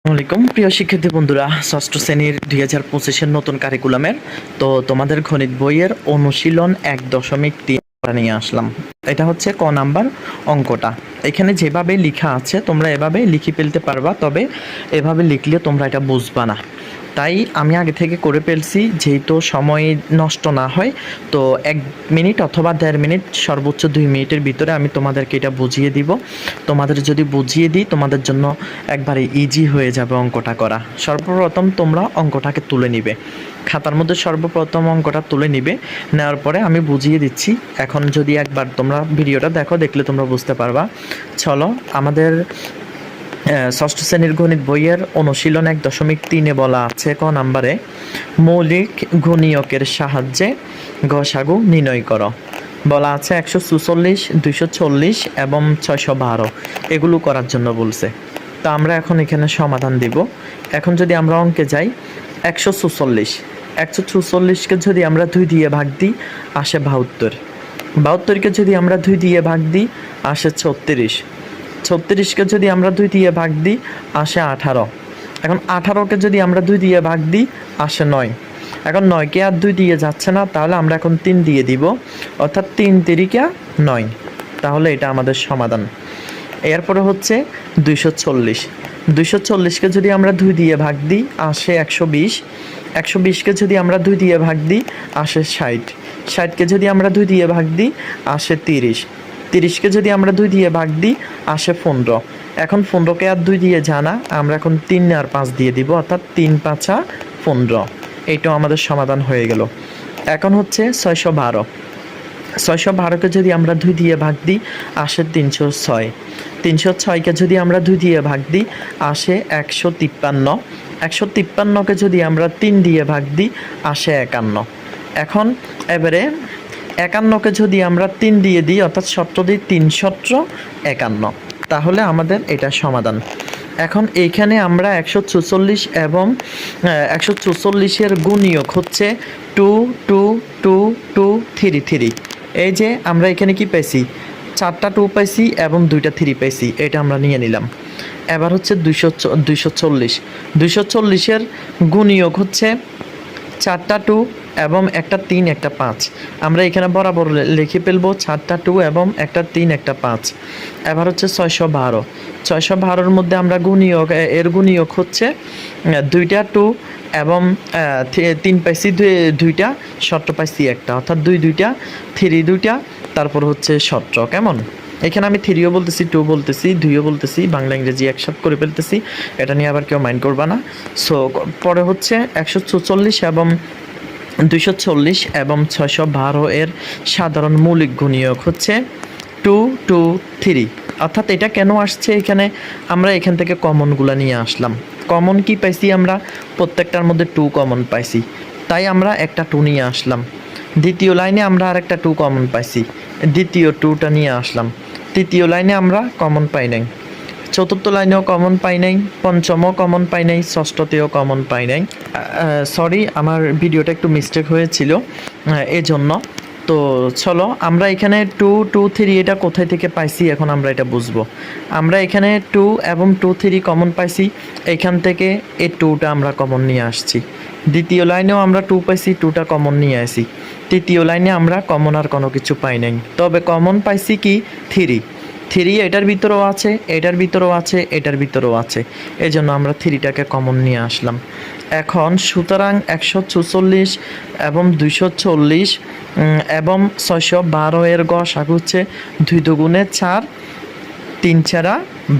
আসসালামাইকুম প্রিয় শিক্ষার্থী বন্ধুরা, ষষ্ঠ শ্রেণীর 2025-এর নতুন কারিকুলামের তো তোমাদের গণিত বইয়ের অনুশীলন 1.3 নিয়ে আসলাম। এটা হচ্ছে ক নাম্বার অঙ্কটা। এখানে যেভাবে লেখা আছে তোমরা এভাবে লিখে ফেলতে পারবা, তবে এভাবে লিখলে তোমরা এটা বুঝবা না। তাই আমি আগে থেকে করে ফেলছি, যেহেতু সময় নষ্ট না হয়। তো 1 মিনিট অথবা 1.5 মিনিট, সর্বোচ্চ 2 মিনিটের ভিতরে আমি তোমাদেরকে এটা বুঝিয়ে দিব। তোমাদের যদি বুঝিয়ে দিই তোমাদের জন্য একবারে ইজি হয়ে যাবে অঙ্কটা করা। সর্বপ্রথম তোমরা অঙ্কটাকে তুলে নিবে, খাতার মধ্যে সর্বপ্রথম অঙ্কটা তুলে নিবে। নেওয়ার পরে আমি বুঝিয়ে দিচ্ছি। এখন যদি একবার তোমরা ভিডিওটা দেখো, দেখলে তোমরা বুঝতে পারবা। চলো, আমাদের ষষ্ঠ শ্রেণীর গণিত বইয়ের অনুশীলন 1.3 বলা আছে ক নাম্বারে, মৌলিক গুণিয়কের সাহায্যে গসাগু নির্ণয় করো। বলা আছে 144, 240 এবং 612 এগুলো করার জন্য বলছে। তো আমরা এখন এখানে সমাধান দিব। এখন যদি আমরা অঙ্কে যাই, 144কে যদি আমরা 2 দিয়ে ভাগ দিই আসে 72কে যদি আমরা 2 দিয়ে ভাগ দিই আসে 36কে যদি আমরা 2 দিয়ে ভাগ দিই আসে 18। এখন 18কে যদি আমরা 2 দিয়ে ভাগ দিই আসে 9। এখন 9কে আর 2 দিয়ে যাচ্ছে না, তাহলে আমরা এখন 3 দিয়ে দিব, অর্থাৎ 3 তিরিকা 9। তাহলে এটা আমাদের সমাধান। এরপরে হচ্ছে 240কে যদি আমরা 2 দিয়ে ভাগ দিই আসে 120কে যদি আমরা 2 দিয়ে ভাগ দিই আসে 60কে যদি আমরা 2 দিয়ে ভাগ দিই আসে 30কে যদি আমরা 2 দিয়ে ভাগ দিই আসে 15। এখন 15কে আর 2 দিয়ে জানা, আমরা এখন 3 আর 5 দিয়ে দিব, অর্থাৎ 3 5 15। এইটাও আমাদের সমাধান হয়ে গেল। এখন হচ্ছে 612কে যদি আমরা 2 দিয়ে ভাগ দিই আসে 306কে যদি আমরা 2 দিয়ে ভাগ দিই আসে 153কে যদি আমরা 3 দিয়ে ভাগ দিই আসে 51। এখন এবারে 51কে যদি আমরা 3 দিয়ে দিই, অর্থাৎ 17 দিই, 3 17 51, তাহলে আমাদের এটা সমাধান। এখন এইখানে আমরা 144 এবং 144-এর গুণিয়ক হচ্ছে 2 2 2 2 3 3। এই যে আমরা এখানে কি পাইছি, 4টা 2 পাইছি এবং 2টা 3 পাইছি, এটা আমরা নিয়ে নিলাম। এবার হচ্ছে 240-এর গুণিয়ক হচ্ছে 4টা 2 এবং একটা 3 একটা 5। আমরা এখানে বরাবর লিখে ফেলবো 4টা 2 এবং একটা 3 একটা 5। এবার হচ্ছে 612-এর মধ্যে আমরা এর গুণিয়ক হচ্ছে 2টা 2 এবং 3 পাইছি 2টা, 17 পাইছি একটা, অর্থাৎ 2 2টা 3 2টা, তারপর হচ্ছে 17। কেমন? এখানে আমি 3ও বলতেছি, 2 বলতেছি, 2ও বলতেছি, বাংলা ইংরেজি একসাথে করে ফেলতেছি। এটা নিয়ে আবার কেউ মাইন্ড করবা না। সো পরে হচ্ছে 144 এবং 240 এবং 612 এর সাধারণ মৌলিক গুণিয়ক হচ্ছে 2 2 3। অর্থাৎ এটা কেন আসছে, এখানে আমরা এখান থেকে কমনগুলো নিয়ে আসলাম। কমন কি পাইছি, আমরা প্রত্যেকটার মধ্যে 2 কমন পাইছি, তাই আমরা একটা 2 নিয়ে আসলাম। দ্বিতীয় লাইনে আমরা আরেকটা 2 কমন পাইছি, দ্বিতীয় 2টা নিয়ে আসলাম। তৃতীয় লাইনে আমরা কমন পাই নাই, চতুর্থ লাইনেও কমন পাই নাই, পঞ্চমও কমন পাই নাই, ষষ্ঠতেও কমন পাই নাই। সরি, আমার ভিডিওটা একটু মিস্টেক হয়েছিল, এজন্য। তো চলো, আমরা এখানে 2 2 3 এটা কোথায় থেকে পাইছি এখন আমরা এটা বুঝবো। আমরা এখানে 2 এবং 2 3 কমন পাইছি, এখান থেকে এই 2টা আমরা কমন নিয়ে আসছি। দ্বিতীয় লাইনেও আমরা 2 পাইছি, 2টা কমন নিয়ে আসি। তৃতীয় লাইনে আমরা কমন আর কোনো কিছু পাই নাই, তবে কমন পাইছি কি 3 এটার ভিতরেও আছে, এটার ভিতরেও আছে, এটার ভিতরেও আছে, এই জন্য আমরা 3টাকে কমন নিয়ে আসলাম। এখন সুতরাং 144 এবং 240 এবং 612 এর গসাগু হচ্ছে 2 দুগুণে 4, 3 4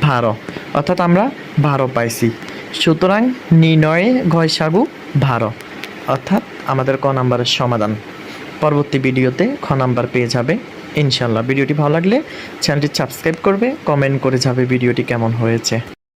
12, অর্থাৎ আমরা 12 পাইছি। সুতরাং নির্ণয়ে গসাগু 12, অর্থাৎ আমাদের ক নাম্বারের সমাধান। পরবর্তী ভিডিওতে খ নাম্বার পেয়ে যাবে ইনশাল্লাহ। ভিডিওটি ভালো লাগলে চ্যানেলটি সাবস্ক্রাইব করবে, কমেন্ট করে যাবে ভিডিওটি কেমন হয়েছে।